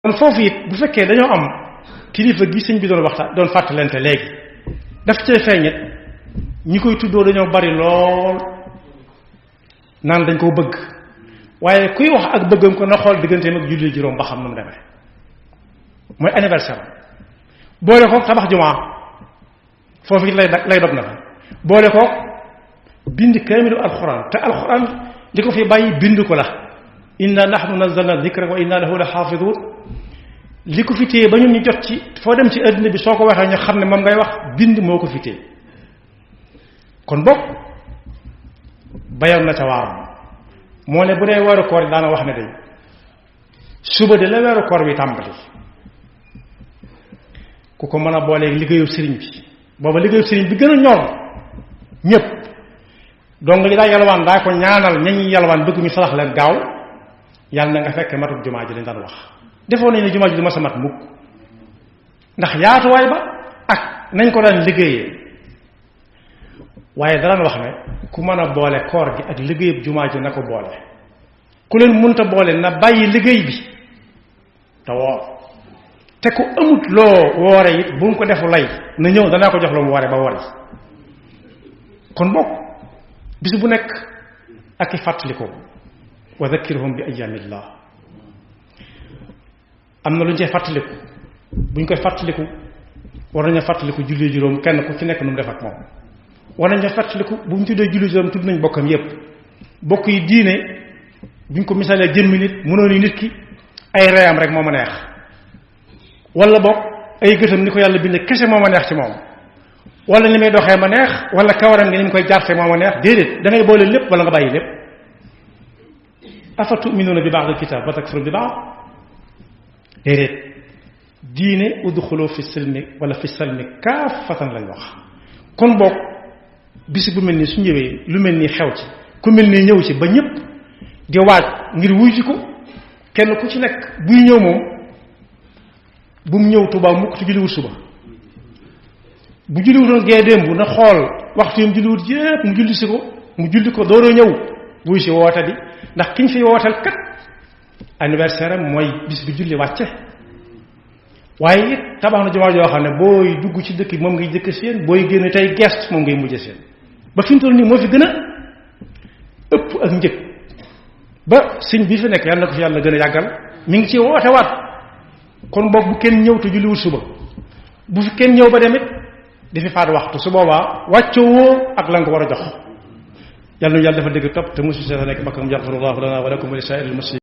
kon foofu it bu fekkee dañoo am kilifa gi sëñ bi doon waxtaan doon fàttalante léegi daf cee feeñet ñi koy tuddoo dañoo bari lool naan dañ koo bëgg waaye kuy wax ak bëggam ko na xool digganteem ak julli juróom ba xam nu mu demee mooy anniversaire boole ko tabax jumaa foofu it lay dog na fa boole ko bind kaamilu alxuraan te alxuraan li ko fi bàyyi bind ko la inna nahnu nazzalna dhikra wa inna lahu la xaafidun li ko fi téye ba ñun ñu jot ci foo dem ci àddina bi soo ko waxee ñu xam ne moom ngay wax bind moo ko fi téye kon boog bayoon na ca waaram moo ne bu dee weeru koor yi daana wax ne day suba de la weeru koor bi tàmbali ku ko mën a booleeg liggéeyu sëriñ bi booba liggéeyu sëriñ bi gën a ñor ñépp donc li daa yalwaan daa ko ñaanal ñañi yalwaan bëgg ñu salax leen gaaw yàlla na nga fekk matub jumaa ji lañ daan wax defoon nañ ne jumaa ji du ma sa mat mukk ndax yaatuwaay ba ak nañ ko daan liggéeyee waaye daan wax ne ku mën a boole koor gi ak liggéeyub jumaa ji na ko boole ku leen munta boole na bàyyi liggéey bi te woor te ku amut loo woore it bu mu ko defu lay na ñëw danaa ko jox la mu woore ba wori kon bokk bis bu nekk ak i fàttaliku wa dhakkirhum bi ayyaamillah am na lu ñu cee fàttaliku bu ñu koy fàttaliku war nañu fàttaliku julli juróom kenn ku ci nekk nu mu def ak moom war nañu fàttaliku bu ñu tuddee julli juróom tudd nañ bokkam yépp bokk yi diine bu ñu ko misaalee jëmmi nit mënoo ni nit ki ay reyam rek moo ma neex wala bokk ay gëtam ni ko yàlla bindee kese moo ma neex ci moom wala ni may doxee ma neex wala kawaram nga ni mu koy jaarte moo ma neex déedéet da ngay boole lépp wala nga bàyyi lépp afa tuminuuna bi ba'dil kitaab wa takfuruuna bi ba'd déedéet diine udxulu fi silmi wala fi salmi kaafatan lañ wax kon boog bisi bu mel nii su ñëwee lu mel nii xew ci ku mel nii ñëw ci ba ñëpp di waaj ngir wuy ci ko kenn ku ci nekk buy ñëw moom bu mu ñëw Tuubaa mukk te julliwut suba bu julliwutoon gee démb na xool waxtu yam julliwut yépp mu julli ko dooroo ñëw wuy si woote bi ndax kiñ fi wooteel kat anniversaire am mooy bis bi julli wàcce waaye it tabax na jumaa joo xam ne booy dugg ci dëkk bi moom ngay jëkk seen booy génn tey gest moom ngay mujj seen ba fi mu toll nii moo fi gën a ëpp ak njëg ba sëñ bi fi nekk yàlla na ko fi yàlla gën a yàggal mi ngi ci woote waat kon boog bu kenn ñëw te julliwut suba bu fi kenn ñëw ba demit di fi faat waxtu su boobaa wàccoo woo ak la nga ko war a jox yàlla na yàlla dafa dégg topp te mosu see nekk bakkam yaxfirullahu lana wa lakum wa li saa'iril muslimin